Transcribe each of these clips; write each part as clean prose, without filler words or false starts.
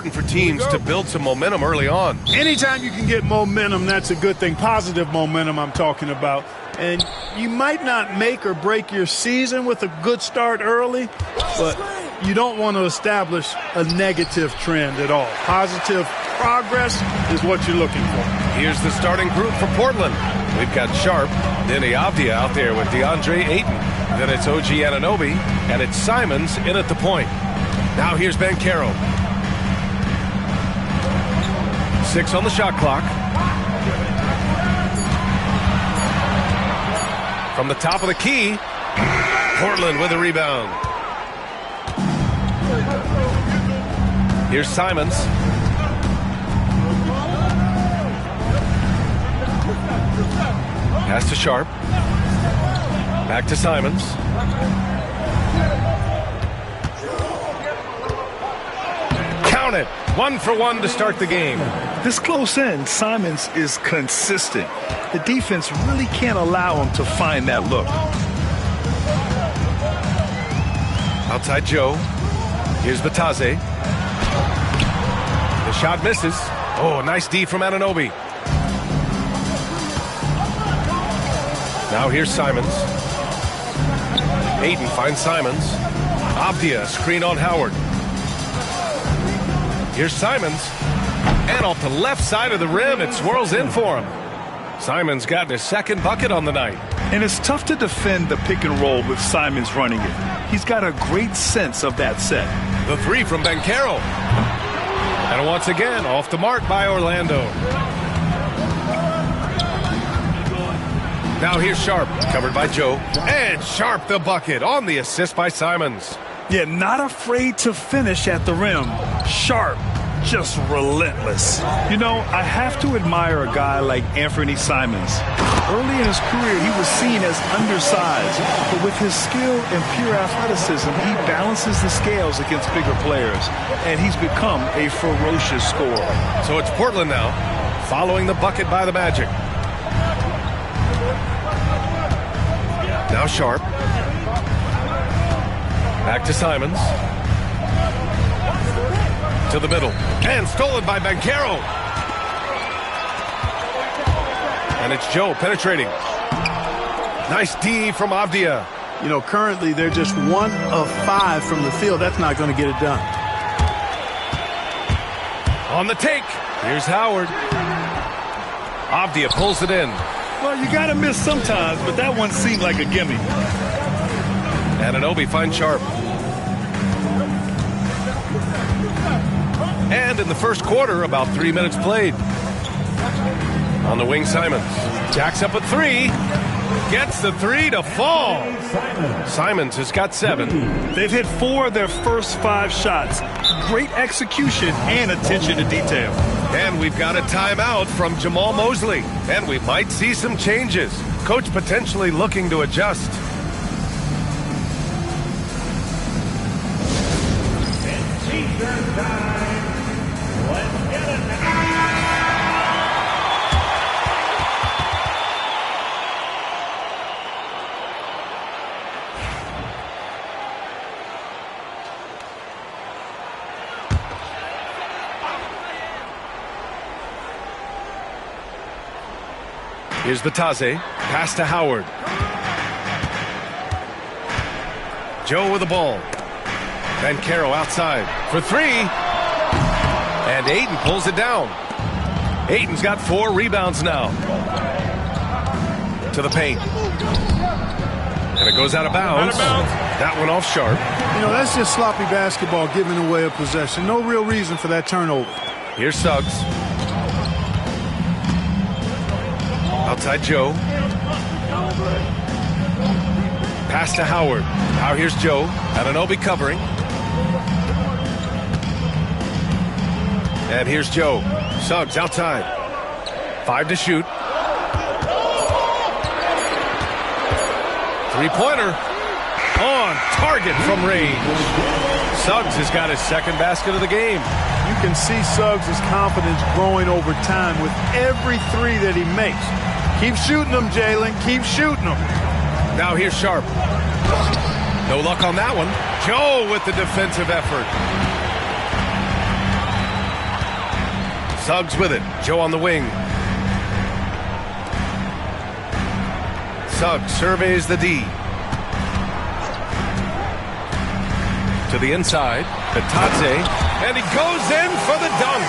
important for teams to build some momentum early on. Anytime you can get momentum, that's a good thing. Positive momentum I'm talking about. And you might not make or break your season with a good start early, but you don't want to establish a negative trend at all. Positive progress is what you're looking for. Here's the starting group for Portland. We've got Sharp, Denny Avdia out there with DeAndre Ayton. Then it's OG Anunoby, and it's Simons in at the point. Now here's Banchero. 6 on the shot clock. From the top of the key, Portland with a rebound. Here's Simons. Pass to Sharp. Back to Simons. Count it. 1 for 1 to start the game. This close in, Simons is consistent. The defense really can't allow him to find that look. Outside Joe. Here's Batase. The shot misses. Oh, nice D from Anunoby. Now here's Simons. Ayton finds Simons. Avdia screen on Howard. Here's Simons. And off the left side of the rim, it swirls in for him. Simons got his second bucket on the night. And it's tough to defend the pick and roll with Simons running it. He's got a great sense of that set. The 3 from Banchero. And once again, off the mark by Orlando. Now here's Sharp, covered by Joe. And Sharp the bucket on the assist by Simons. Yeah, not afraid to finish at the rim. Sharp, just relentless. You know, I have to admire a guy like Anthony Simons. Early in his career, he was seen as undersized, but with his skill and pure athleticism, he balances the scales against bigger players, and he's become a ferocious scorer. So it's Portland now, following the bucket by the Magic. Now Sharp. Back to Simons. To the middle. And stolen by Banchero. And it's Joe penetrating. Nice D from Avdia. You know, currently they're just 1 of 5 from the field. That's not going to get it done. On the take. Here's Howard. Avdia pulls it in. Well, you got to miss sometimes, but that one seemed like a gimme. Anunoby finds Sharp. And in the first quarter, about 3 minutes played. On the wing, Simons. Jacks up a 3. Gets the 3 to fall. Simons has got 7. They've hit 4 of their first 5 shots. Great execution and attention to detail. And we've got a timeout from Jamal Mosley. And we might see some changes. Coach potentially looking to adjust. Here's Batase. Pass to Howard. Joe with the ball. Banchero outside for 3. And Ayton pulls it down. Ayton's got 4 rebounds now. To the paint. And it goes out of bounds. That one off Sharp. You know, that's just sloppy basketball, giving away a possession. No real reason for that turnover. Here's Suggs. Outside Joe. Pass to Howard. Now here's Joe. Anunoby covering. And here's Joe. Suggs outside. 5 to shoot. 3-pointer. On target from range. Suggs has got his second basket of the game. You can see Suggs' confidence growing over time with every 3 that he makes. Keep shooting them, Jalen. Keep shooting them. Now here's Sharp. No luck on that one. Joe with the defensive effort. Suggs with it. Joe on the wing. Suggs surveys the D. To the inside. Bitadze. And he goes in for the dunk.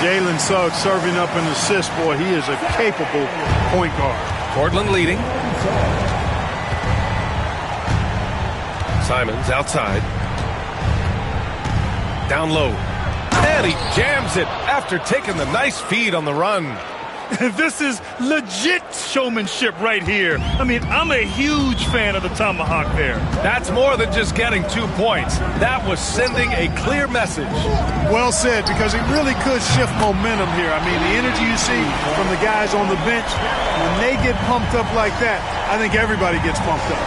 Jalen Suggs serving up an assist, boy. He is a capable point guard. Portland leading. Simons outside. Down low. And he jams it after taking the nice feed on the run. This is legit showmanship right here. I mean, I'm a huge fan of the tomahawk there. That's more than just getting 2 points. That was sending a clear message. Well said, because it really could shift momentum here. I mean, the energy you see from the guys on the bench, when they get pumped up like that, I think everybody gets pumped up.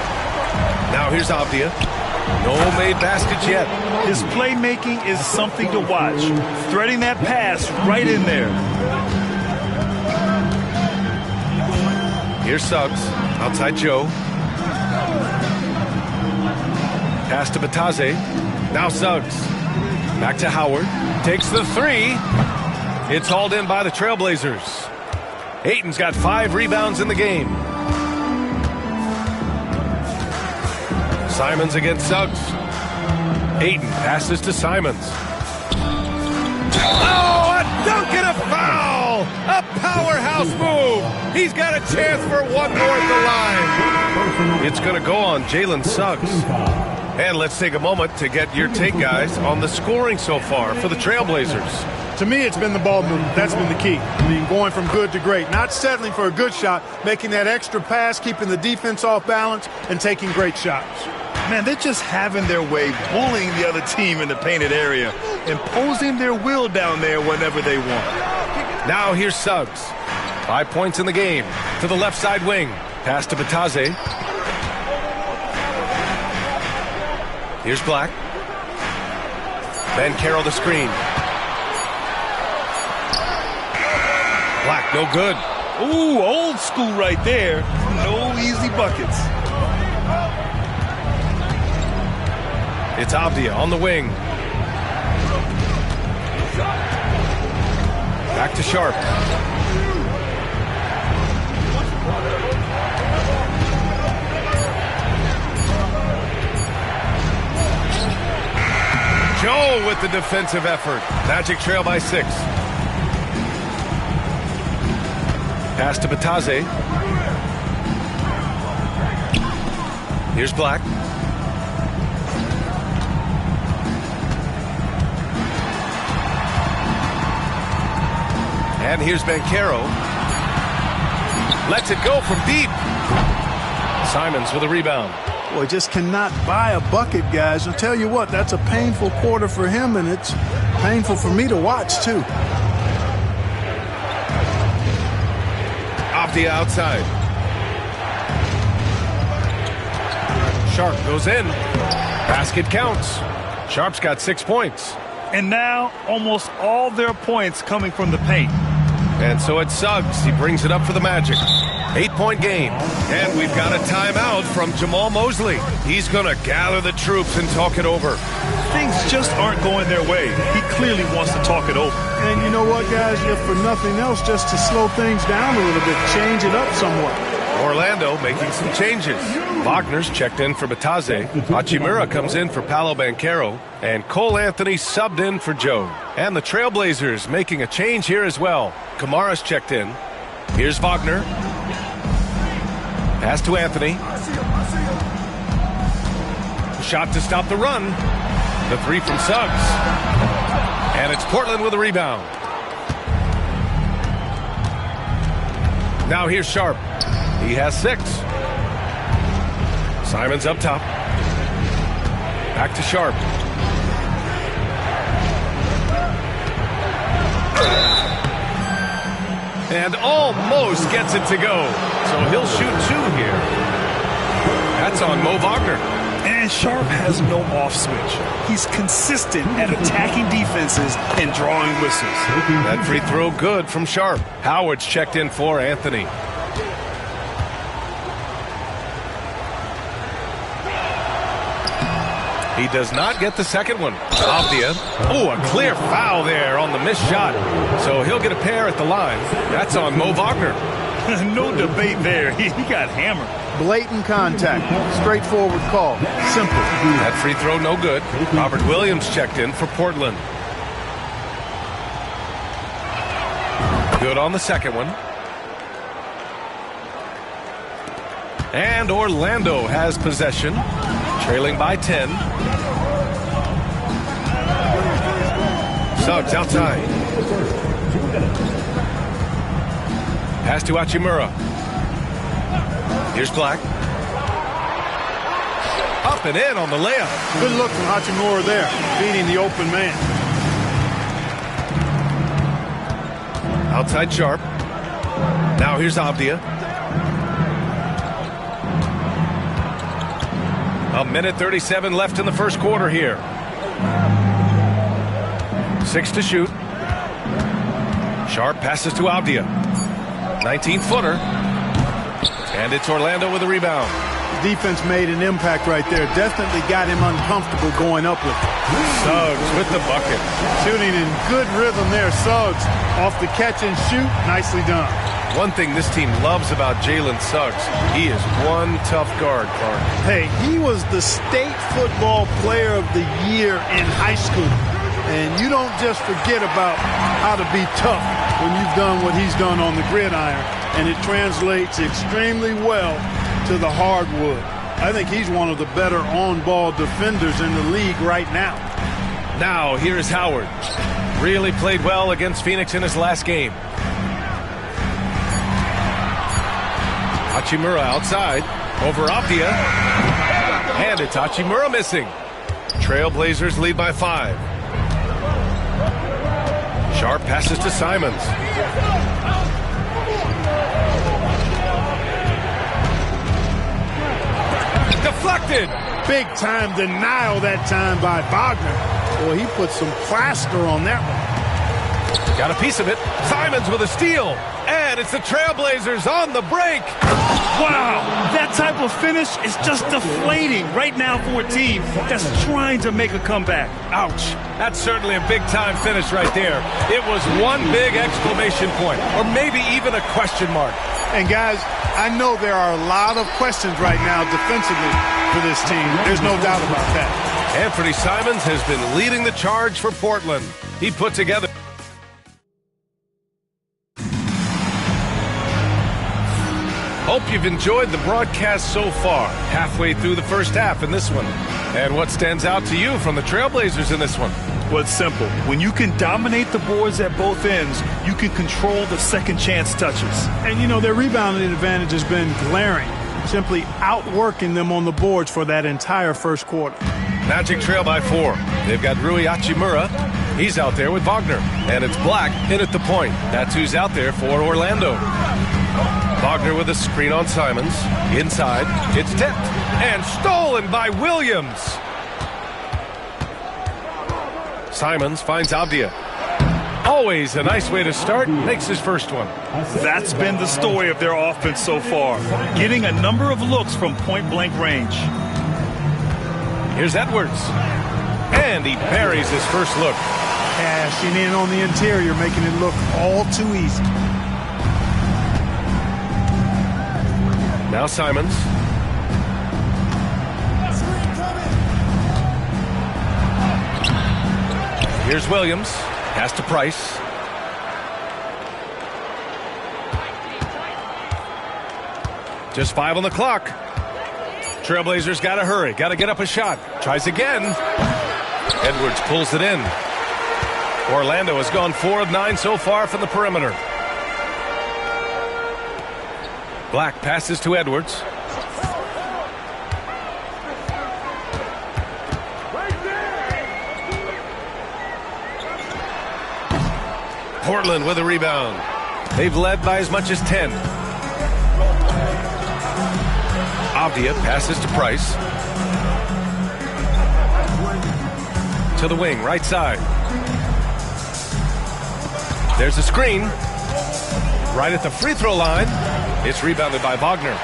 Now here's Avdia. No made baskets yet. His playmaking is something to watch. Threading that pass right in there. Here's Suggs. Outside Joe. Pass to Bitadze. Now Suggs. Back to Howard. Takes the three. It's hauled in by the Trailblazers. Ayton's got 5 rebounds in the game. Simons against Suggs. Ayton passes to Simons. Oh, a dunk and a foul! A powerhouse move! He's got a chance for one more at the line. It's going to go on Jalen Suggs. And let's take a moment to get your take, guys, on the scoring so far for the Trailblazers. To me, it's been the ball movement. That's been the key. I mean, going from good to great. Not settling for a good shot, making that extra pass, keeping the defense off balance, and taking great shots. Man, they're just having their way, bullying the other team in the painted area, imposing their will down there whenever they want. Now here's Suggs. 5 points in the game. To the left side wing. Pass to Bitadze. Here's Black. Banchero the screen. Black, no good. Ooh, old school right there. No easy buckets. It's Avdia on the wing. Back to Sharp. Joe with the defensive effort. Magic trail by 6. Pass to Bitadze. Here's Black. And here's Banchero. Lets it go from deep. Simons with a rebound. Boy, just cannot buy a bucket, guys. I'll tell you what, that's a painful quarter for him, and it's painful for me to watch, too. Avdia outside. Sharp goes in. Basket counts. Sharp's got 6 points. And now almost all their points coming from the paint. And so it's Suggs. He brings it up for the Magic. 8-point game. And we've got a timeout from Jamal Mosley. He's going to gather the troops and talk it over. Things just aren't going their way. He clearly wants to talk it over. And you know what, guys? If for nothing else, just to slow things down a little bit, change it up somewhat. Orlando making some changes. Wagner's checked in for Bitadze. Hachimura comes in for Paolo Banchero. And Cole Anthony subbed in for Joe. And the Trailblazers making a change here as well. Kamara's checked in. Here's Wagner. Pass to Anthony. Shot to stop the run. The three from Suggs. And it's Portland with a rebound. Now here's Sharp. He has 6. Simons up top. Back to Sharp. And almost gets it to go. So he'll shoot 2 here. That's on Mo Wagner. And Sharp has no off switch. He's consistent at attacking defenses and drawing whistles. That free throw good from Sharp. Howard's checked in for Anthony. He does not get the second one. Avdia. Oh, a clear foul there on the missed shot. So he'll get a pair at the line. That's on Mo Wagner. No debate there. He got hammered. Blatant contact. Straightforward call. Simple. That free throw no good. Robert Williams checked in for Portland. Good on the second one. And Orlando has possession, trailing by 10. Suggs outside. Pass to Hachimura. Here's Black. Up and in on the layup. Good look from Hachimura there, beating the open man. Outside Sharp. Now here's Avdia. A minute 37 left in the first quarter here. 6 to shoot. Sharp passes to Avdia. 19-footer. And it's Orlando with a rebound. Defense made an impact right there. Definitely got him uncomfortable going up with it. Suggs with the bucket. Shooting in good rhythm there. Suggs off the catch and shoot. Nicely done. One thing this team loves about Jalen Suggs, he is one tough guard, Clark. Hey, he was the state football player of the year in high school. And you don't just forget about how to be tough when you've done what he's done on the gridiron. And it translates extremely well to the hardwood. I think he's one of the better on-ball defenders in the league right now. Now, here is Howard. Really played well against Phoenix in his last game. Hachimura outside, over Avdia. And it's Hachimura missing. Trailblazers lead by 5. Sharp passes to Simons. Deflected. Big time denial that time by Wagner. Boy, he put some plaster on that one. Got a piece of it. Simons with a steal. And it's the Trailblazers on the break. Wow, that type of finish is just deflating right now for a team that's trying to make a comeback. Ouch. That's certainly a big-time finish right there. It was one big exclamation point, or maybe even a question mark. And, guys, I know there are a lot of questions right now defensively for this team. There's no doubt about that. Anthony Simons has been leading the charge for Portland. He put together... Hope you've enjoyed the broadcast so far. Halfway through the first half in this one. And what stands out to you from the Trailblazers in this one? Well, it's simple. When you can dominate the boards at both ends, you can control the second chance touches. And, you know, their rebounding advantage has been glaring. Simply outworking them on the boards for that entire first quarter. Magic trail by 4. They've got Rui Hachimura. He's out there with Wagner. And it's Black in at the point. That's who's out there for Orlando. Wagner with a screen on Simons. Inside, it's tipped and stolen by Williams. Simons finds Avdia. Always a nice way to start. Makes his first one. That's been the story of their offense so far. Getting a number of looks from point-blank range. Here's Edwards. And he buries his first look. Cashing in on the interior, making it look all too easy. Now Simons. Here's Williams. Pass to Price. Just 5 on the clock. Trailblazers got to hurry. Got to get up a shot. Tries again. Edwards pulls it in. Orlando has gone 4 of 9 so far from the perimeter. Black passes to Edwards. Portland with a rebound. They've led by as much as 10. Avdia passes to Price. To the wing, right side. There's a screen. Right at the free throw line. It's rebounded by Wagner.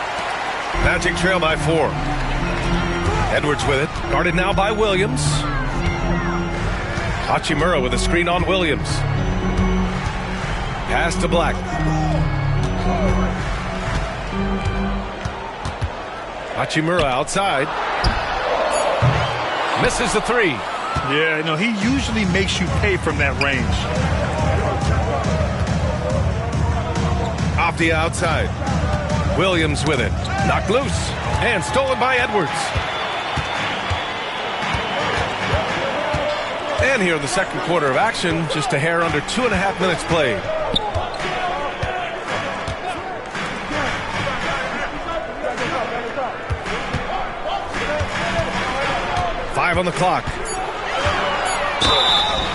Magic trail by 4. Edwards with it. Guarded now by Williams. Hachimura with a screen on Williams. Pass to Black. Hachimura outside. Misses the three. Yeah, no, he usually makes you pay from that range. Off the outside. Williams with it. Knocked loose. And stolen by Edwards. And here in the second quarter of action, just a hair under 2.5 minutes played. On the clock.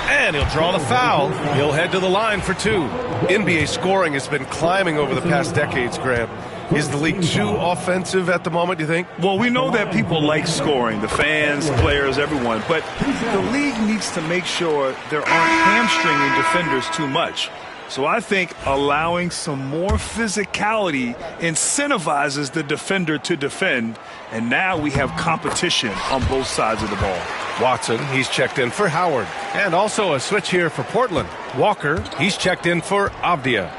And he'll draw the foul. He'll head to the line for two. NBA scoring has been climbing over the past decades, Graham. Is the league too offensive at the moment, do you think? Well, we know that people like scoring, the fans, players, everyone, but the league needs to make sure there aren't hamstringing defenders too much. So I think allowing some more physicality incentivizes the defender to defend, and now we have competition on both sides of the ball. Watson, he's checked in for Howard. And also a switch here for Portland. Walker, he's checked in for Avdia.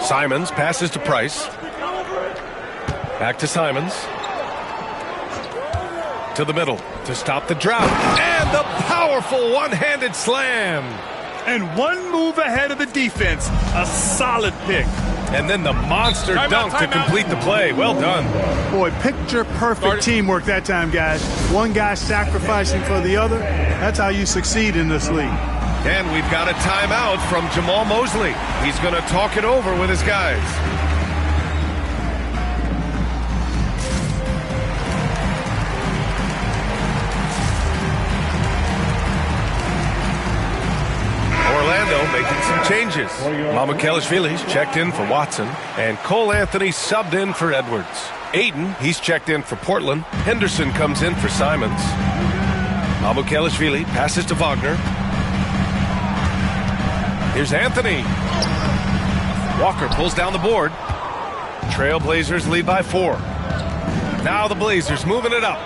Simons passes to Price. Back to Simons. To the middle to stop the drought. And the powerful one-handed slam. And one move ahead of the defense. A solid pick. And then the monster dunk to complete the play. Well done. Boy, picture-perfect teamwork that time, guys. One guy sacrificing for the other. That's how you succeed in this league. And we've got a timeout from Jamal Mosley. He's going to talk it over with his guys. Orlando making some changes. Mamukelashvili's checked in for Watson, and Cole Anthony subbed in for Edwards. Aiden, he's checked in for Portland. Henderson comes in for Simons. Mamukelashvili passes to Wagner. Here's Anthony. Walker pulls down the board. Trailblazers lead by 4. Now the Blazers moving it up.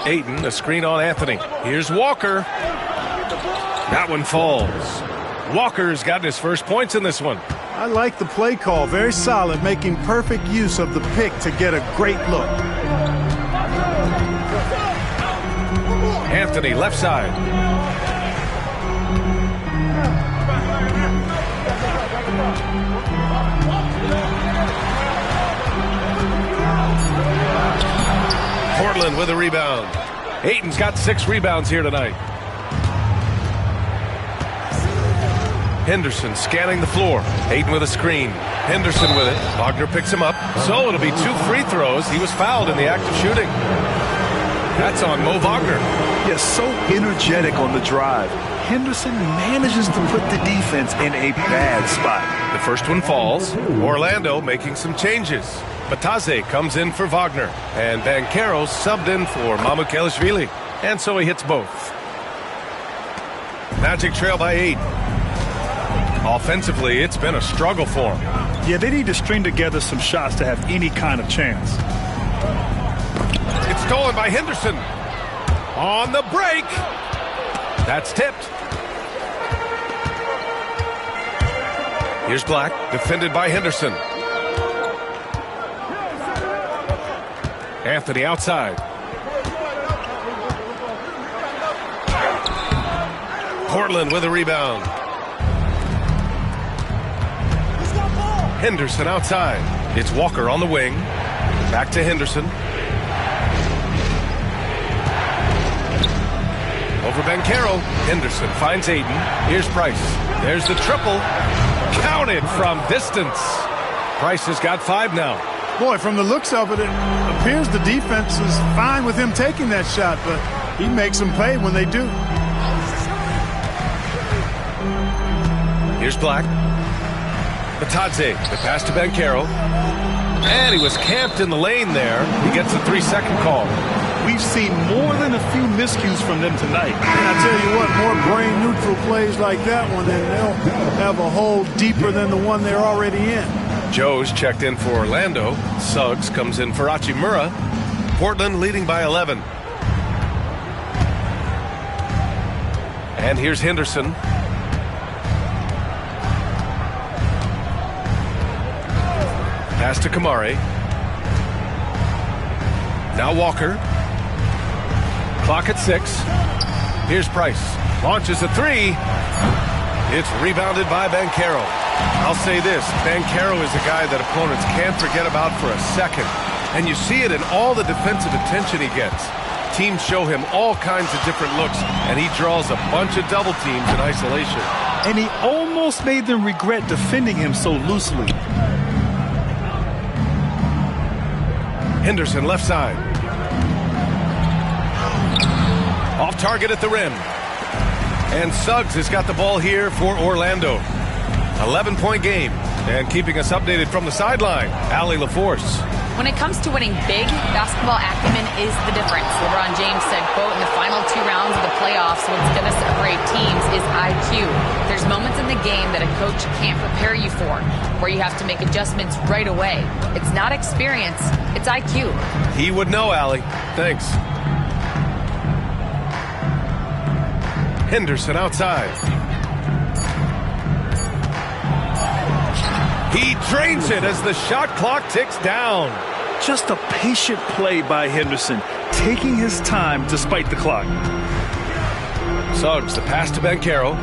Ayton, a screen on Anthony. Here's Walker. That one falls. Walker's gotten his first points in this one. I like the play call. Very solid, making perfect use of the pick to get a great look. Anthony, left side. Portland with a rebound. Ayton's got 6 rebounds here tonight. Henderson scanning the floor. Ayton with a screen. Henderson with it. Wagner picks him up. So it'll be 2 free throws. He was fouled in the act of shooting. That's on Mo Wagner. Yes, so energetic on the drive. Henderson manages to put the defense in a bad spot. The first one falls. Orlando making some changes. Bataze comes in for Wagner. And Banchero subbed in for Mamukelashvili. And so he hits both. Magic trail by 8. Offensively, it's been a struggle for him. Yeah, they need to string together some shots to have any kind of chance. It's stolen by Henderson. On the break. That's tipped. Here's Black, defended by Henderson. Anthony outside. Portland with a rebound. Henderson outside. It's Walker on the wing. Back to Henderson. Over Banchero. Henderson finds Ayton. Here's Price. There's the triple. Counted from distance. Price has got 5 now. Boy, from the looks of it, it appears the defense is fine with him taking that shot, but he makes them pay when they do. Here's Black. Bataze, the pass to Banchero. And he was camped in the lane there. He gets a 3-second call. We've seen more than a few miscues from them tonight. And I tell you what, more brain-neutral plays like that one, and they'll have a hole deeper than the one they're already in. Joe's checked in for Orlando. Suggs comes in for Hachimura. Portland leading by 11. And here's Henderson. Pass to Kamari. Now Walker. Clock at 6. Here's Price. Launches a 3. It's rebounded by Banchero. I'll say this, Banchero is a guy that opponents can't forget about for a second. And you see it in all the defensive attention he gets. Teams show him all kinds of different looks, and he draws a bunch of double teams in isolation. And he almost made them regret defending him so loosely. Henderson left side. Off target at the rim. And Suggs has got the ball here for Orlando. 11-point game. And keeping us updated from the sideline, Allie LaForce. When it comes to winning big, basketball acumen is the difference. LeBron James said, quote, in the final 2 rounds of the playoffs, what's going to separate teams is IQ. There's moments in the game that a coach can't prepare you for, where you have to make adjustments right away. It's not experience, it's IQ. He would know, Allie. Thanks. Henderson outside. He drains it as the shot clock ticks down. Just a patient play by Henderson, taking his time despite the clock. Suggs, the pass to Banchero.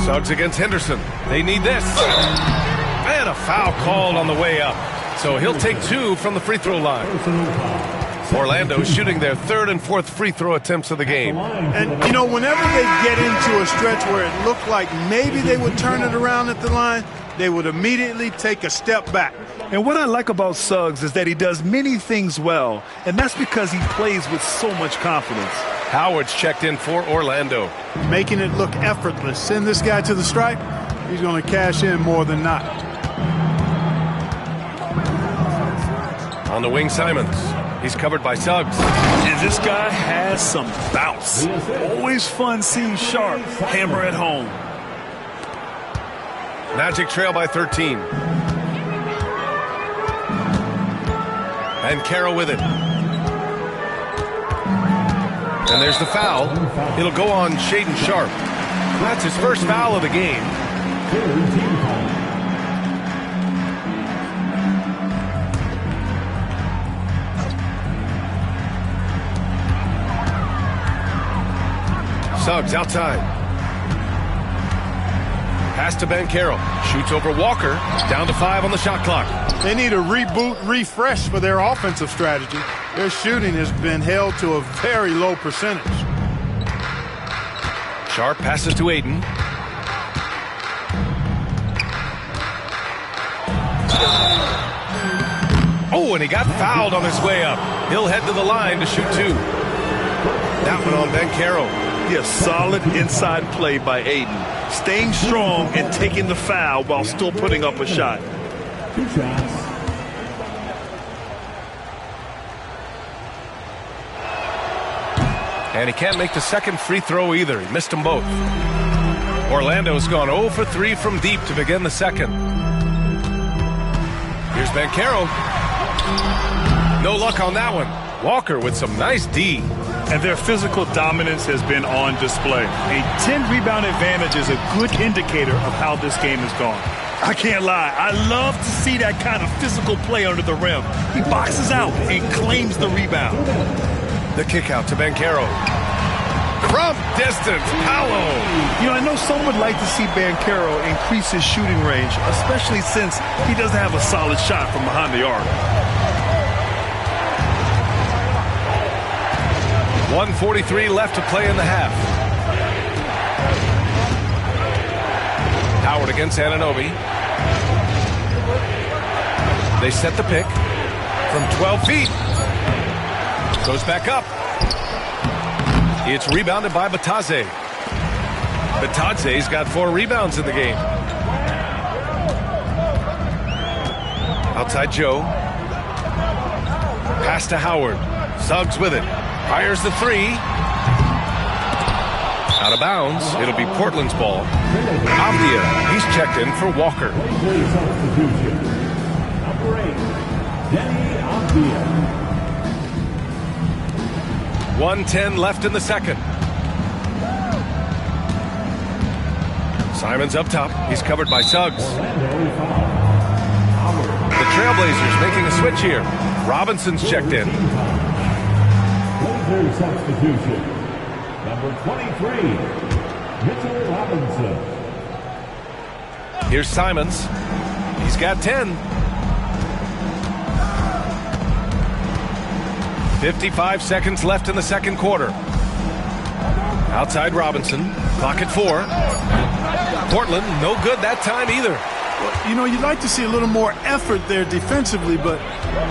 Suggs against Henderson. They need this. And a foul called on the way up. So he'll take 2 from the free throw line. Orlando shooting their 3rd and 4th free throw attempts of the game. And, you know, whenever they get into a stretch where it looked like maybe they would turn it around at the line, they would immediately take a step back. And what I like about Suggs is that he does many things well, and that's because he plays with so much confidence. Howard's checked in for Orlando. Making it look effortless. Send this guy to the stripe, he's going to cash in more than not. On the wing, Simons. He's covered by Suggs. And this guy has some bounce. Always fun seeing Sharp hammer at home. Magic trail by 13. And Carroll with it. And there's the foul. It'll go on Shaedon Sharpe. That's his first foul of the game. Suggs outside. Pass to Banchero. Shoots over Walker. Down to 5 on the shot clock. They need a reboot, refresh for their offensive strategy. Their shooting has been held to a very low percentage. Sharpe passes to Ayton. Oh, and he got fouled on his way up. He'll head to the line to shoot 2. That one on Banchero. Yes, solid inside play by Ayton. Staying strong and taking the foul while still putting up a shot. And he can't make the second free throw either. He missed them both. Orlando's gone 0 for 3 from deep to begin the second. Here's Banchero. No luck on that one. Walker with some nice D. And their physical dominance has been on display. A 10-rebound advantage is a good indicator of how this game has gone. I can't lie, I love to see that kind of physical play under the rim. He boxes out and claims the rebound. The kick out to Banchero. From distance, Paolo. You know, I know some would like to see Banchero increase his shooting range, especially since he doesn't have a solid shot from behind the arc. 1:43 left to play in the half. Howard against Anunoby. They set the pick from 12 feet. Goes back up. It's rebounded by Batadze. Batadze's got 4 rebounds in the game. Outside Joe. Pass to Howard. Suggs with it. Fires the 3. Out of bounds. It'll be Portland's ball. Avdia, he's checked in for Walker. Number 8, Denny Avdia. 1:10 left in the second. Simons up top. He's covered by Suggs. The Trailblazers making a switch here. Robinson's checked in. Blazers substitution. Number 23, Mitchell Robinson. Here's Simons. He's got 10. 55 seconds left in the second quarter. Outside Robinson. Clock at 4. Portland, no good that time either. Well, you know, you'd like to see a little more effort there defensively, but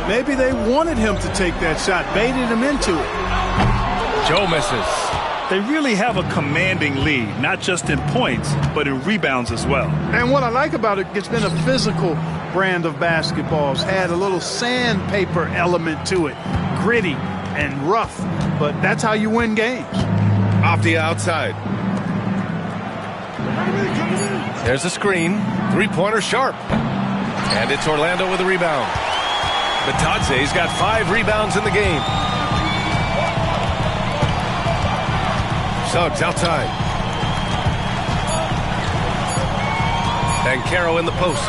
maybe they wanted him to take that shot, baited him into it. Joe misses. They really have a commanding lead, not just in points, but in rebounds as well. And what I like about it, it's been a physical brand of basketball. It's had a little sandpaper element to it, gritty and rough, but that's how you win games. Avdia outside. There's a screen. Three-pointer sharp. And it's Orlando with a rebound. Bitadze's got 5 rebounds in the game. Suggs outside. Banchero in the post.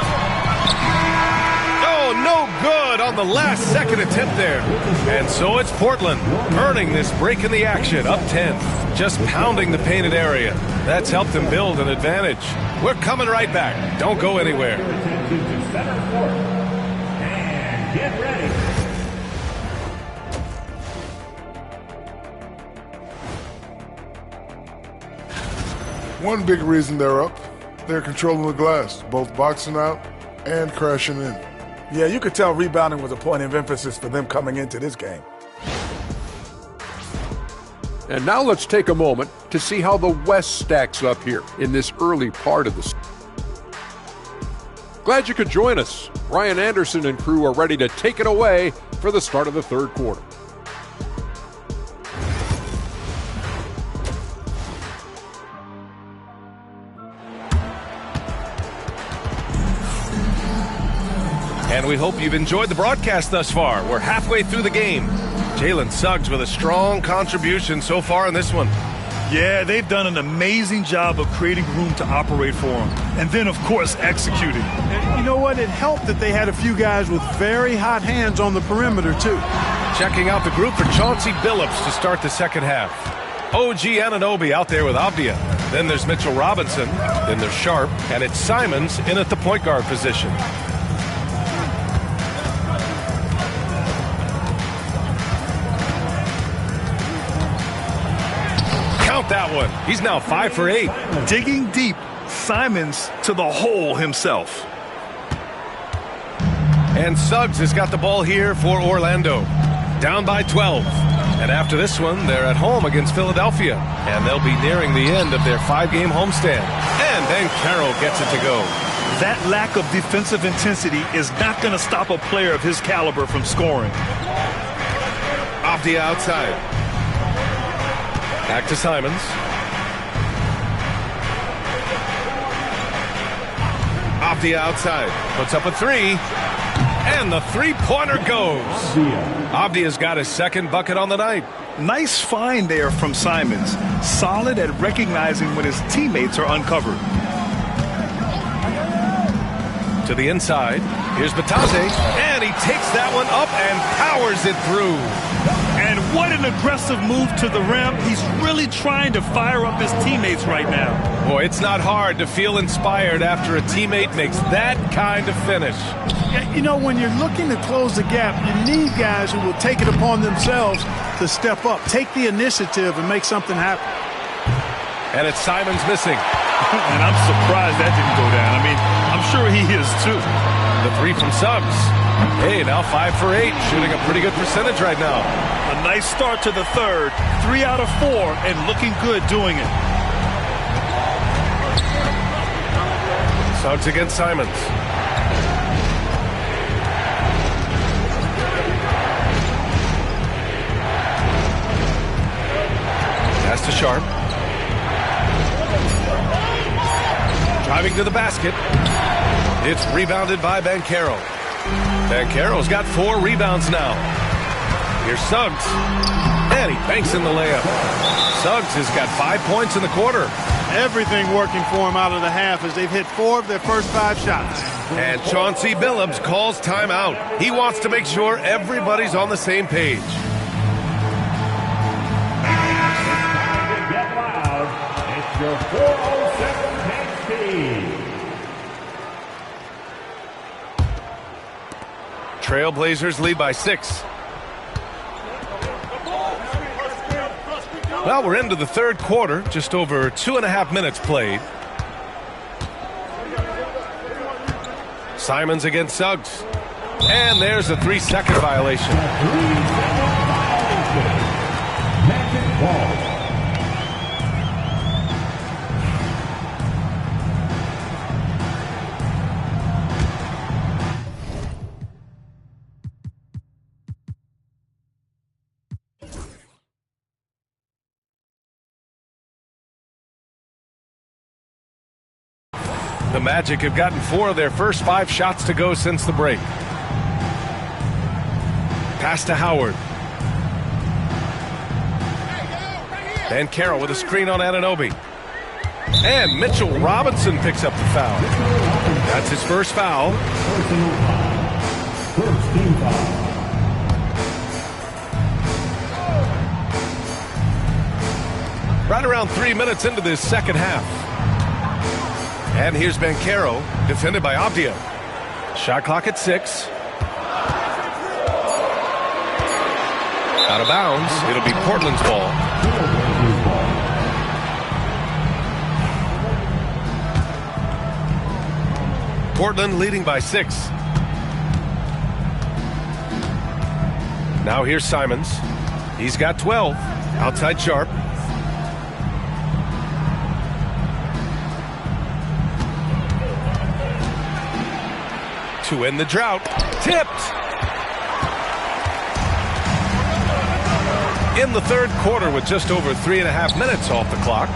Oh, no good on the last second attempt there. And so it's Portland earning this break in the action, up 10. Just pounding the painted area. That's helped them build an advantage. We're coming right back. Don't go anywhere. Attention to center court. And get ready. One big reason they're up, they're controlling the glass, both boxing out and crashing in. Yeah, you could tell rebounding was a point of emphasis for them coming into this game. And now let's take a moment to see how the West stacks up here in this early part of the season. Glad you could join us. Ryan Anderson and crew are ready to take it away for the start of the third quarter. And we hope you've enjoyed the broadcast thus far. We're halfway through the game. Jalen Suggs with a strong contribution so far in this one. Yeah, they've done an amazing job of creating room to operate for him. And then, of course, executing. And you know what? It helped that they had a few guys with very hot hands on the perimeter, too. Checking out the group for Chauncey Billups to start the second half. OG Anunoby out there with Avdia. Then there's Mitchell Robinson. Then there's Sharp. And it's Simons in at the point guard position. Count that one. He's now 5 for 8. Digging deep, Simons to the hole himself. And Suggs has got the ball here for Orlando. Down by 12. And after this one, they're at home against Philadelphia. And they'll be nearing the end of their 5-game homestand. And Banchero gets it to go. That lack of defensive intensity is not going to stop a player of his caliber from scoring. Avdia outside. Back to Simons. Avdia outside. Puts up a 3. And the three-pointer goes. Avdia's got his second bucket on the night. Nice find there from Simons. Solid at recognizing when his teammates are uncovered. To the inside. Here's Bitadze. And he takes that one up and powers it through. And what an aggressive move to the rim. He's really trying to fire up his teammates right now. Boy, it's not hard to feel inspired after a teammate makes that kind of finish. Yeah, you know, when you're looking to close the gap, you need guys who will take it upon themselves to step up, take the initiative, and make something happen. And it's Simons missing. And I'm surprised that didn't go down. I mean, I'm sure he is too. The 3 from Suggs. Hey, now 5 for 8, shooting a pretty good percentage right now. A nice start to the third. 3 out of 4 and looking good doing it. Suggs against Simons. Pass to Sharp. Driving to the basket. It's rebounded by Banchero. Banchero's got 4 rebounds now. Here's Suggs. And he banks in the layup. Suggs has got 5 points in the quarter. Everything working for him out of the half as they've hit 4 of their first 5 shots. And Chauncey Billups calls timeout. He wants to make sure everybody's on the same page. Get loud. It's your 407 pace speed. Trailblazers lead by 6. Well, we're into the third quarter, just over 2.5 minutes played. Simons against Suggs. And there's a 3-second violation. Magic ball. The Magic have gotten 4 of their first 5 shots to go since the break. Pass to Howard. Banchero with a screen on Anunoby. And Mitchell Robinson picks up the foul. That's his first foul. First team foul. Right around 3 minutes into this second half. And here's Banchero, defended by Avdia. Shot clock at 6. Out of bounds. It'll be Portland's ball. Portland leading by 6. Now here's Simons. He's got 12. Outside Sharp. To end the drought. Tipped. In the third quarter with just over 3.5 minutes off the clock.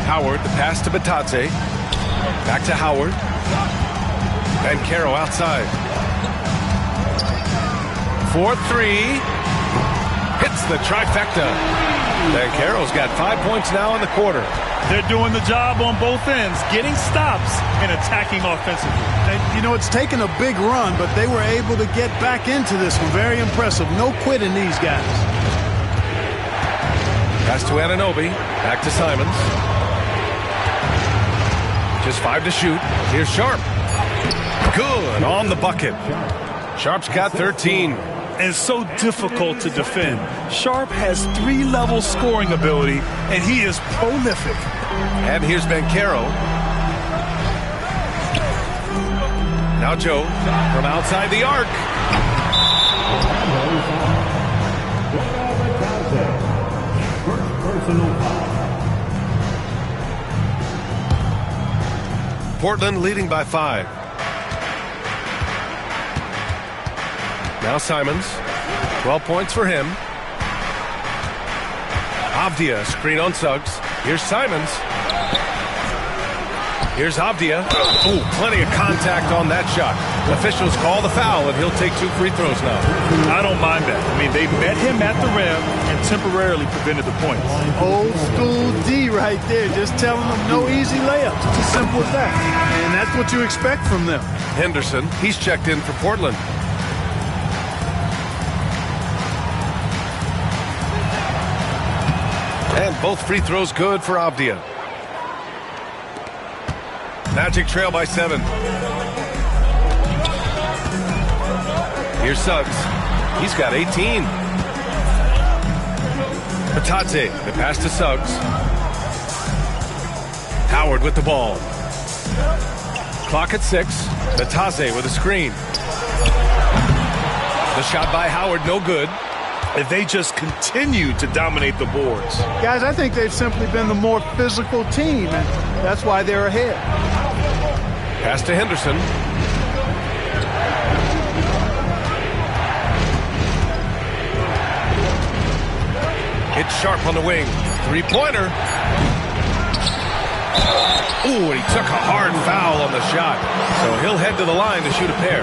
Howard, the pass to Batadze. Back to Howard. Banchero outside. 4-3. Hits the trifecta. Banchero's got 5 points now in the quarter. They're doing the job on both ends, getting stops and attacking offensively. And, you know, it's taken a big run, but they were able to get back into this one. Very impressive. No quitting these guys. Pass to Anunoby. Back to Simons. Just 5 to shoot. Here's Sharp. Good on the bucket. Sharp's got 13. And so difficult to defend. Sharp has 3-level scoring ability, and he is prolific. And here's Banchero. Now Joe from outside the arc. Portland leading by 5. Now Simons. 12 points for him. Avdia, screen on Suggs. Here's Simons. Here's Avdia. Oh, plenty of contact on that shot. Officials call the foul, and he'll take 2 free throws now. I don't mind that. I mean, they met him at the rim and temporarily prevented the points. Old school D right there, just telling them no easy layups. It's as simple as that. And that's what you expect from them. Henderson, he's checked in for Portland. And both free throws good for Avdia. Magic trail by 7. Here's Suggs. He's got 18. Batadze, the pass to Suggs. Howard with the ball. Clock at 6. Batadze with a screen. The shot by Howard, no good. And they just continue to dominate the boards. Guys, I think they've simply been the more physical team, and that's why they're ahead. Pass to Henderson. It's Sharp on the wing. 3-pointer. Ooh, and he took a hard foul on the shot. So he'll head to the line to shoot a pair.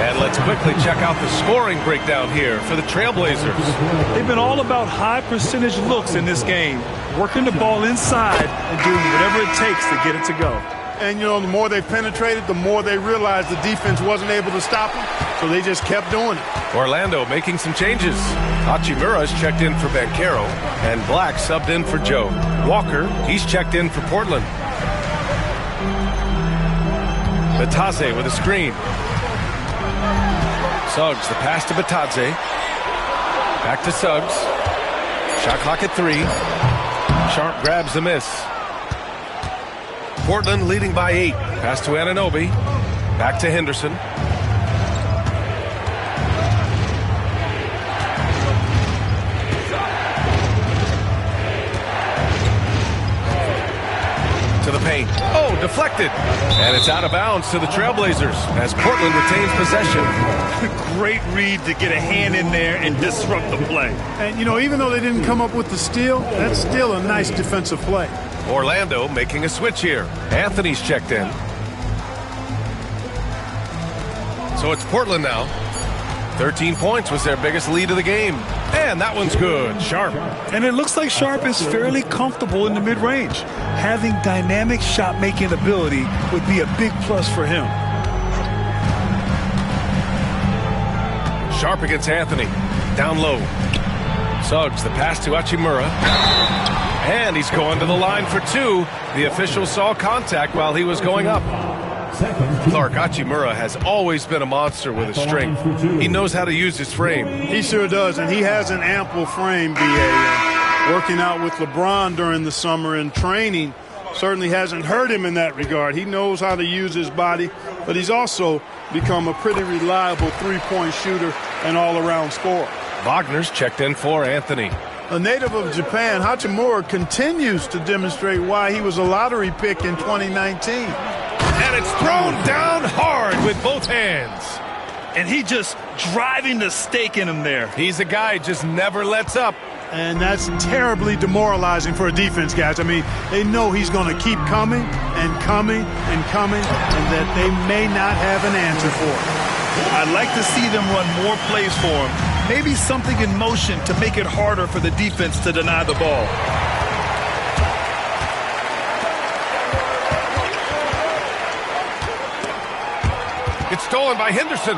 And let's quickly check out the scoring breakdown here for the Trailblazers. They've been all about high percentage looks in this game, working the ball inside and doing whatever it takes to get it to go. And, you know, the more they penetrated, the more they realized the defense wasn't able to stop them, so they just kept doing it. Orlando making some changes. Hachimura's checked in for Banchero, and Black subbed in for Joe. Walker, he's checked in for Portland. Batadze with a screen. Suggs, the pass to Batadze. Back to Suggs. Shot clock at 3. Sharp grabs the miss. Portland leading by 8. Pass to Anunoby. Back to Henderson. To the paint. Oh, deflected. And it's out of bounds to the Trailblazers as Portland retains possession. Great read to get a hand in there and disrupt the play. And, you know, even though they didn't come up with the steal, that's still a nice defensive play. Orlando making a switch here. Anthony's checked in. So it's Portland now. 13 points was their biggest lead of the game. And that one's good. Sharp. And it looks like Sharp is fairly comfortable in the mid-range. Having dynamic shot-making ability would be a big plus for him. Sharp against Anthony. Down low. Suggs, the pass to Hachimura. And he's going to the line for 2. The official saw contact while he was going up. Clark, Hachimura has always been a monster with his strength. He knows how to use his frame. He sure does, and he has an ample frame, B.A. Working out with LeBron during the summer and training certainly hasn't hurt him in that regard. He knows how to use his body, but he's also become a pretty reliable three-point shooter and all-around scorer. Wagner's checked in for Anthony. A native of Japan, Hachimura continues to demonstrate why he was a lottery pick in 2019. And it's thrown down hard with both hands. And he just driving the stake in him there. He's a guy who just never lets up. And that's terribly demoralizing for a defense, guys. I mean, they know he's going to keep coming and coming and coming, and that they may not have an answer for it. I'd like to see them run more plays for him. Maybe something in motion to make it harder for the defense to deny the ball. It's stolen by Henderson.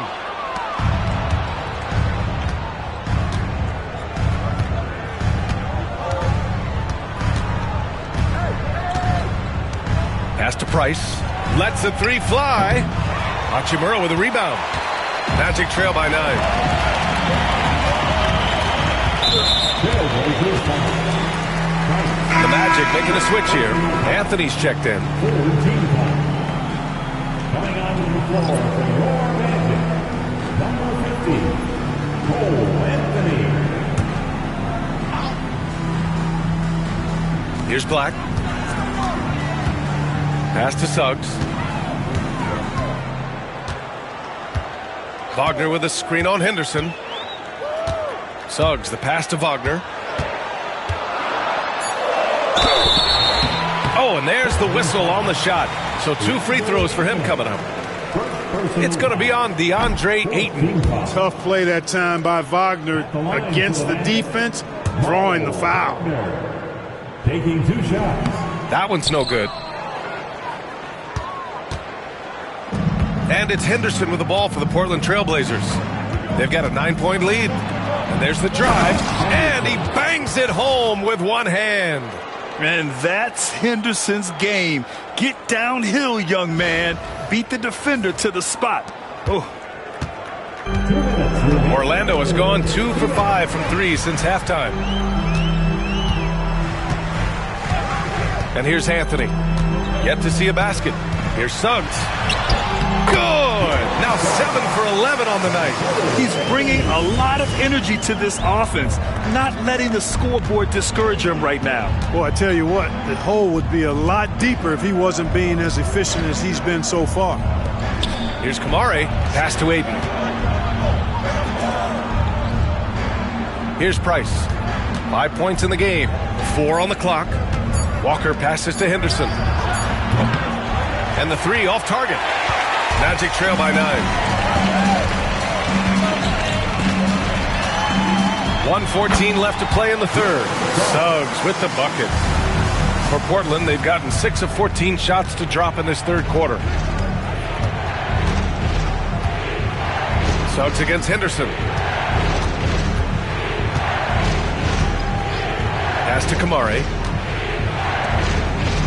Pass to Price. Lets the 3 fly. Hachimura with a rebound. Magic trail by 9. The Magic making a switch here. Anthony's checked in. Coming on to the floor for your Magic, number 50, Cole Anthony. Here's Black. Pass to Suggs. Wagner with a screen on Henderson. Suggs, the pass to Wagner. Oh, and there's the whistle on the shot. So 2 free throws for him coming up. It's going to be on DeAndre Ayton. Tough play that time by Wagner against the defense, drawing the foul. Taking 2 shots. That one's no good. And it's Henderson with the ball for the Portland Trailblazers. They've got a 9-point lead. And there's the drive. And he bangs it home with one hand. And that's Henderson's game. Get downhill, young man. Beat the defender to the spot. Oh. Orlando has gone 2 for 5 from 3 since halftime. And here's Anthony. Yet to see a basket. Here's Suggs. Good! Now 7 for 11 on the night. He's bringing a lot of energy to this offense, not letting the scoreboard discourage him right now. Well, I tell you what, the hole would be a lot deeper if he wasn't being as efficient as he's been so far. Here's Kamare. Pass to Ayton. Here's Price. 5 points in the game. 4 on the clock. Walker passes to Henderson. And the three off target. Magic trail by 9. 1:14 left to play in the third. Suggs with the bucket. For Portland, they've gotten 6 of 14 shots to drop in this third quarter. Suggs against Henderson. Pass to Kamari.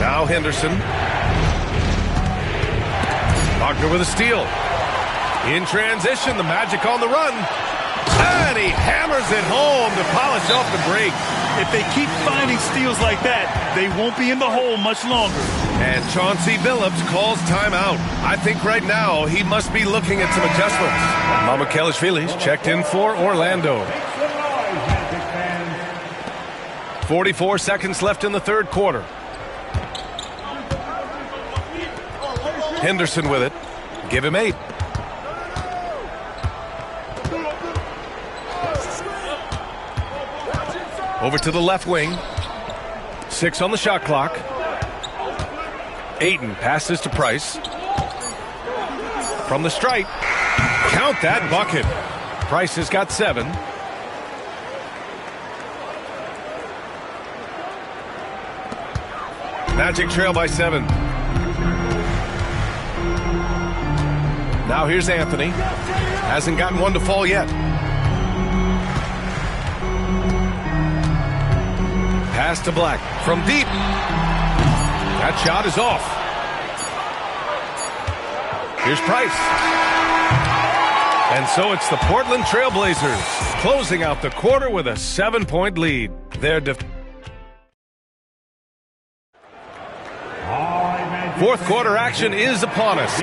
Now Henderson. Wagner with a steal. In transition, the Magic on the run. And he hammers it home to polish off the break. If they keep finding steals like that, they won't be in the hole much longer. And Chauncey Billups calls timeout. I think right now he must be looking at some adjustments. Mamukelashvili's checked in for Orlando. 44 seconds left in the third quarter. Henderson with it. Give him 8. Over to the left wing. 6 on the shot clock. Ayton passes to Price. From the stripe. Count that bucket. Price has got 7. Magic trail by 7. Now here's Anthony. Hasn't gotten one to fall yet. Pass to Black from deep. That shot is off. Here's Price. And so it's the Portland Trailblazers closing out the quarter with a 7-point lead. Fourth quarter action is upon us.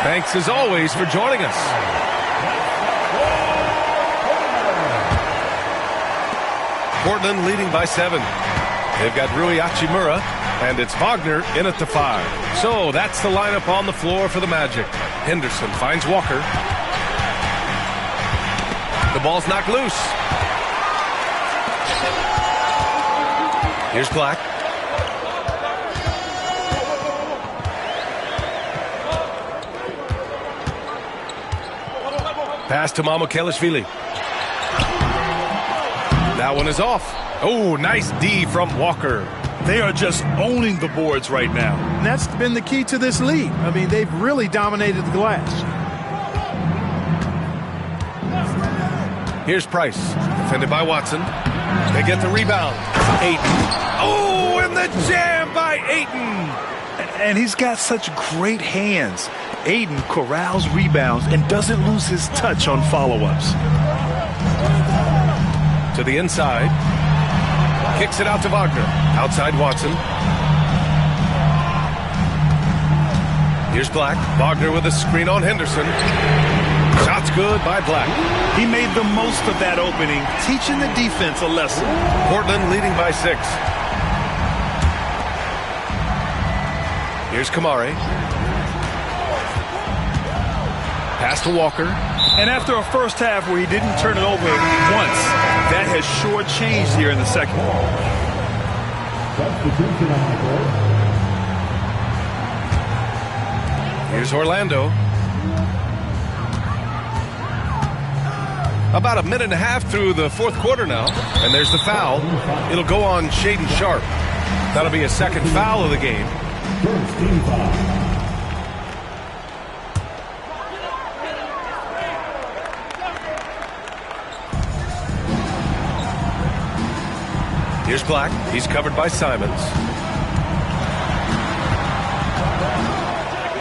Thanks as always for joining us. Portland leading by 7. They've got Rui Hachimura, and it's Wagner in at the 5. So that's the lineup on the floor for the Magic. Henderson finds Walker. The ball's knocked loose. Here's Black. Pass to Mamukelashvili. That one is off. Oh, nice D from Walker. They are just owning the boards right now. And that's been the key to this league. I mean, they've really dominated the glass. Here's Price. Defended by Watson. They get the rebound. Ayton. Oh, and the jam by Ayton. And he's got such great hands. Ayton corrals rebounds and doesn't lose his touch on follow-ups. To the inside. Kicks it out to Wagner. Outside Watson. Here's Black. Wagner with a screen on Henderson. Shot's good by Black. He made the most of that opening, teaching the defense a lesson. Portland leading by 6. Here's Kamari. Pass to Walker. And after a first half where he didn't turn it over once, that has sure changed here in the second. Here's Orlando. About a minute and a half through the fourth quarter now. And there's the foul. It'll go on Shaedon Sharpe. That'll be a second foul of the game. Here's Black. He's covered by Simons.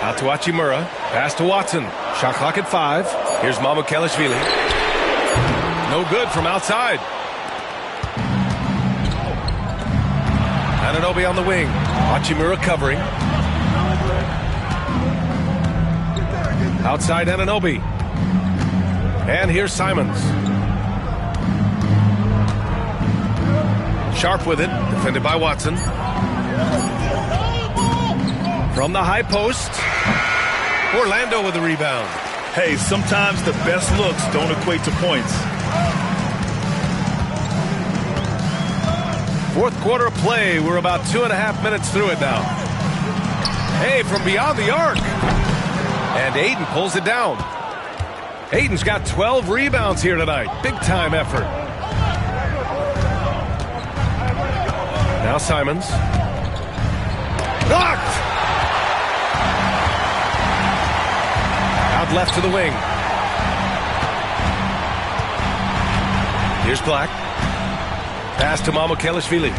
Out to Hachimura. Pass to Watson. Shot clock at 5. Here's Mamukelashvili. No good from outside. And Anunoby on the wing. Hachimura covering. Outside Anunoby. And here's Simons. Sharp with it, defended by Watson. From the high post, Orlando with the rebound. Hey, sometimes the best looks don't equate to points. Fourth quarter play. We're about 2.5 minutes through it now. Hey, from beyond the arc. And Ayton pulls it down. Ayton's got 12 rebounds here tonight. Big time effort. Now Simons. Blocked! Out left to the wing. Here's Black. Pass to Mamukelashvili.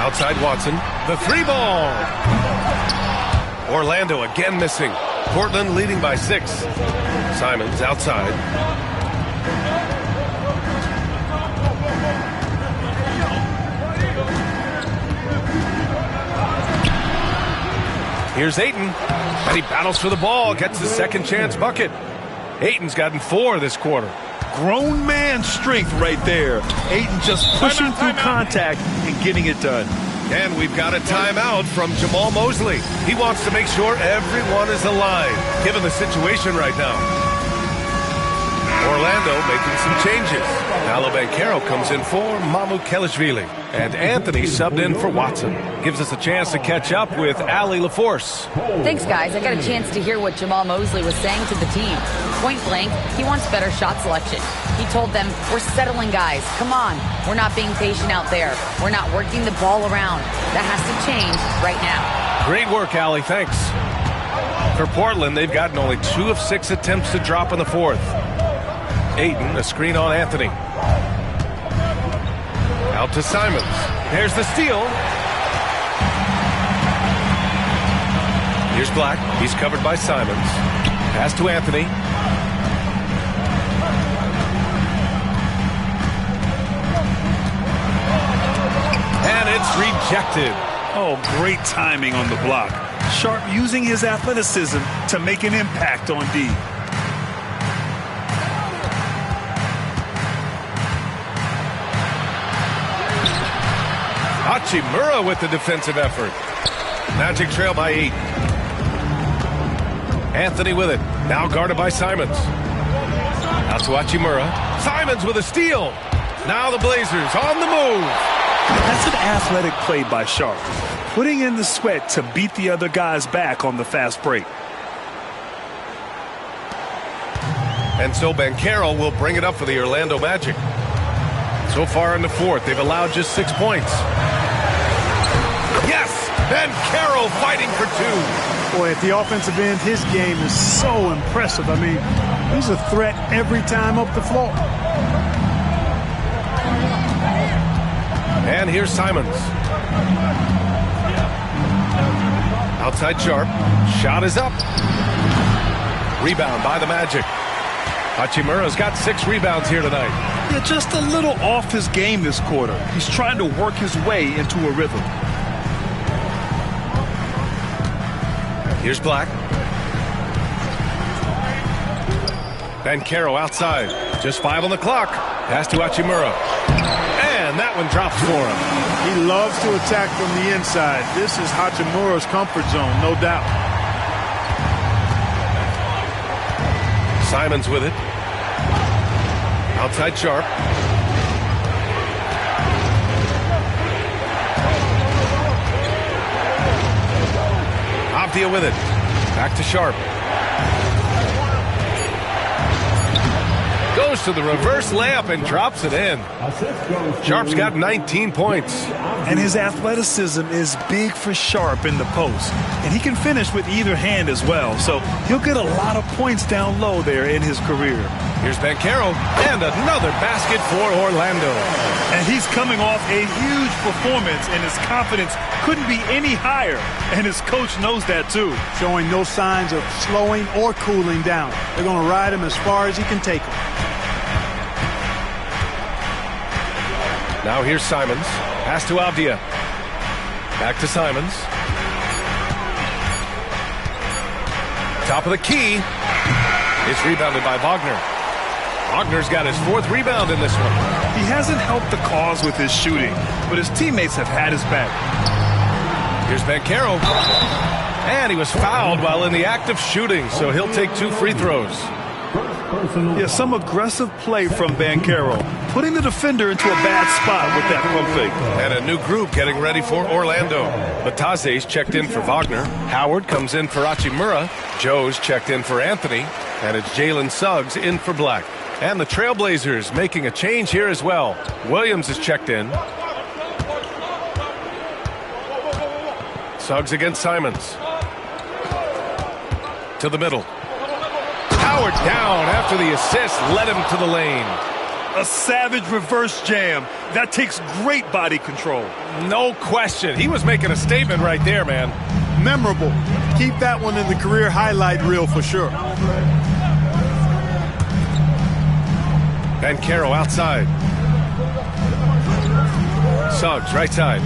Outside Watson. The 3-ball. Orlando again missing. Portland leading by 6. Simons outside. Here's Ayton, and he battles for the ball, gets his second chance bucket. Ayton's gotten 4 this quarter. Grown man strength right there. Ayton just pushing through contact and getting it done. And we've got a timeout from Jamal Mosley. He wants to make sure everyone is alive, given the situation right now. Orlando making some changes. Paolo Banchero comes in for Mamukelashvili. And Anthony subbed in for Watson. Gives us a chance to catch up with Allie LaForce. Thanks, guys. I got a chance to hear what Jamal Mosley was saying to the team. Point blank, he wants better shot selection. He told them, we're settling, guys. Come on. We're not being patient out there. We're not working the ball around. That has to change right now. Great work, Allie. Thanks. For Portland, they've gotten only 2 of 6 attempts to drop in the fourth. Ayton, a screen on Anthony. Out to Simons. There's the steal. Here's Black. He's covered by Simons. Pass to Anthony. And it's rejected. Oh, great timing on the block. Sharp using his athleticism to make an impact on D. Hachimura with the defensive effort. Magic trail by 8. Anthony with it. Now guarded by Simons. Out to Hachimura. Simons with a steal. Now the Blazers on the move. That's an athletic play by Sharp. Putting in the sweat to beat the other guys back on the fast break. And so Banchero will bring it up for the Orlando Magic. So far in the fourth, they've allowed just 6 points. Yes! Banchero fighting for 2. Boy, at the offensive end, his game is so impressive. I mean, he's a threat every time up the floor. And here's Simons. Outside Sharp. Shot is up. Rebound by the Magic. Hachimura's got 6 rebounds here tonight. Yeah, just a little off his game this quarter. He's trying to work his way into a rhythm. Here's Black. Banchero outside. Just 5 on the clock. Pass to Hachimura. And that one drops for him. He loves to attack from the inside. This is Hachimura's comfort zone, no doubt. Simons with it. Outside Sharp. Avdia with it. Back to Sharp. Goes to the reverse layup and drops it in. Sharp's got 19 points. And his athleticism is big for Sharp in the post. And he can finish with either hand as well. So he'll get a lot of points down low there in his career. Here's Banchero. And another basket for Orlando. And he's coming off a huge performance, and his confidence couldn't be any higher. And his coach knows that too. Showing no signs of slowing or cooling down. They're going to ride him as far as he can take him. Now here's Simons. Pass to Avdia. Back to Simons. Top of the key. It's rebounded by Wagner. Wagner's got his 4th rebound in this one. He hasn't helped the cause with his shooting, but his teammates have had his back. Here's Banchero. And he was fouled while in the act of shooting, so he'll take 2 free throws. Yeah, some aggressive play from Banchero, putting the defender into a bad spot with that pump fake. And a new group getting ready for Orlando. Batase's checked in for Wagner. Howard comes in for Hachimura. Joe's checked in for Anthony. And it's Jalen Suggs in for Black. And the Trailblazers making a change here as well. Williams is checked in. Suggs against Simons. To the middle. Howard down after the assist led him to the lane. A savage reverse jam. That takes great body control. No question. He was making a statement right there, man. Memorable. Keep that one in the career highlight reel for sure. Banchero outside. Suggs right side.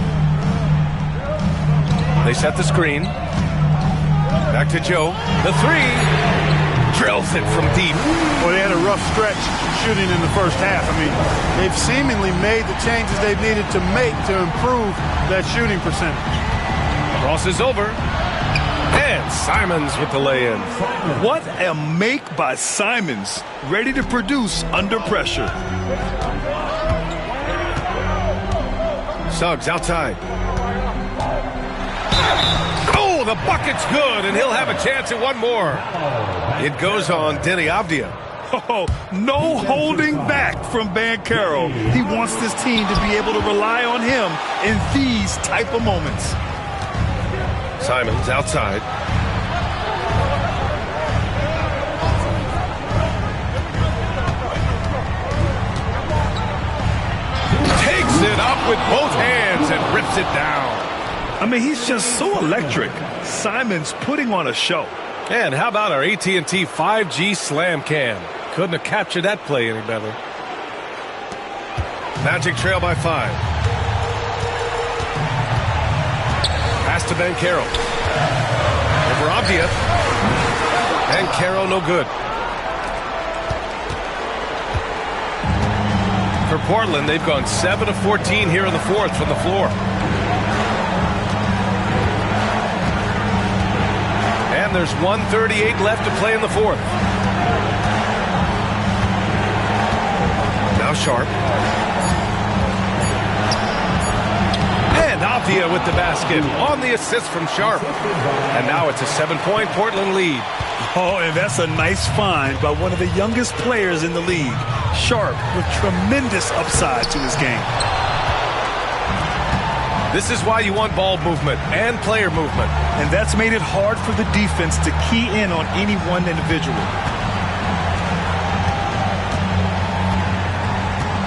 They set the screen. Back to Joe. The 3. Drills it from deep. Well, they had a rough stretch shooting in the first half. I mean, they've seemingly made the changes they've needed to make to improve that shooting percentage. Cross is over. And Simons with the lay-in. What a make by Simons. Ready to produce under pressure. Suggs outside. Oh, the bucket's good, and he'll have a chance at one more. It goes on Deni Avdija. Oh, no holding back from Banchero. He wants this team to be able to rely on him in these type of moments. Simons outside. Takes it up with both hands and rips it down. I mean, he's just so electric. Simons putting on a show. And how about our AT&T 5G Slam Cam? Couldn't have captured that play any better. Magic trail by 5. Pass to Banchero. Over Avdija. Banchero no good. For Portland, they've gone 7 of 14 here in the 4th from the floor. And there's 1:38 left to play in the 4th. Now Sharp. And Avdija with the basket on the assist from Sharp. And now it's a 7-point Portland lead. Oh, and that's a nice find by one of the youngest players in the league. Sharp with tremendous upside to his game. This is why you want ball movement and player movement. And that's made it hard for the defense to key in on any one individual.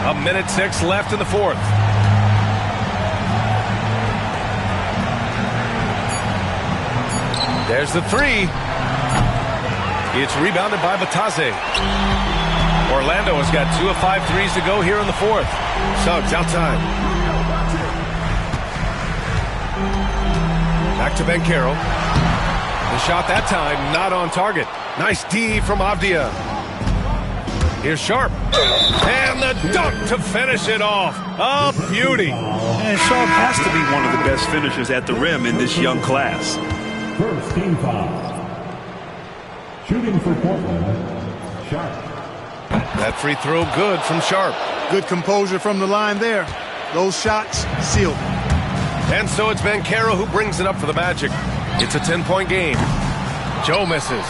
1:06 left in the 4th. There's the 3. It's rebounded by Batase. Orlando has got 2 of 5 threes to go here in the 4th. Suggs outside. Back to Banchero. The shot that time not on target. Nice D from Avdija. Here's Sharp. And the dunk to finish it off. A beauty. And Sharp has to be one of the best finishers at the rim in this young class. First team foul. Shooting for Portland, Sharp. That free throw good from Sharp. Good composure from the line there. Those shots sealed. And so it's Banchero who brings it up for the Magic. It's a 10-point game. Joe misses.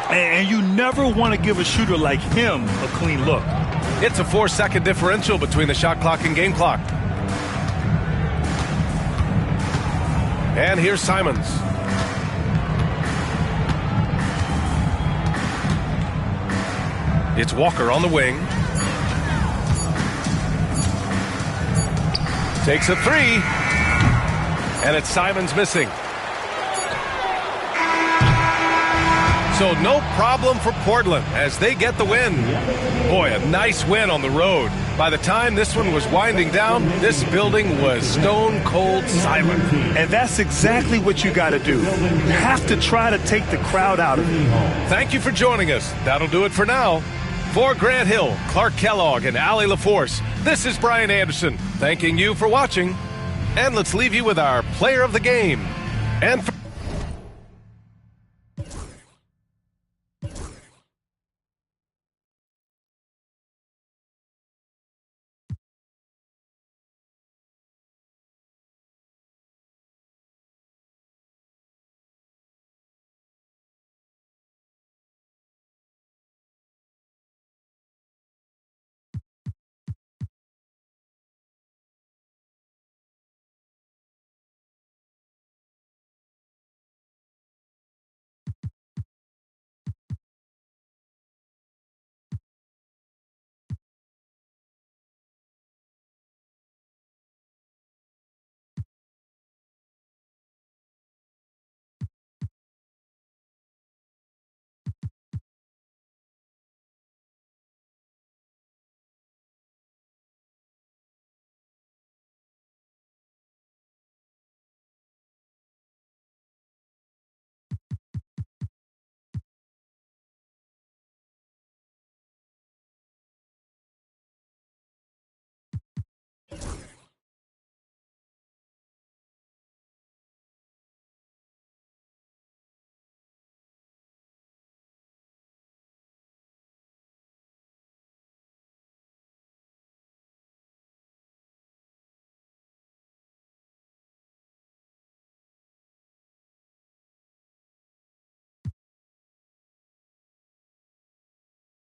And you never want to give a shooter like him a clean look. It's a 4-second differential between the shot clock and game clock. And here's Simons. It's Walker on the wing. Takes a 3. And it's Simons missing. So no problem for Portland as they get the win. Boy, a nice win on the road. By the time this one was winding down, this building was stone cold silent. And that's exactly what you got to do. You have to try to take the crowd out of it. Thank you for joining us. That'll do it for now. For Grant Hill, Clark Kellogg, and Allie LaForce, this is Brian Anderson, thanking you for watching. And let's leave you with our player of the game. And for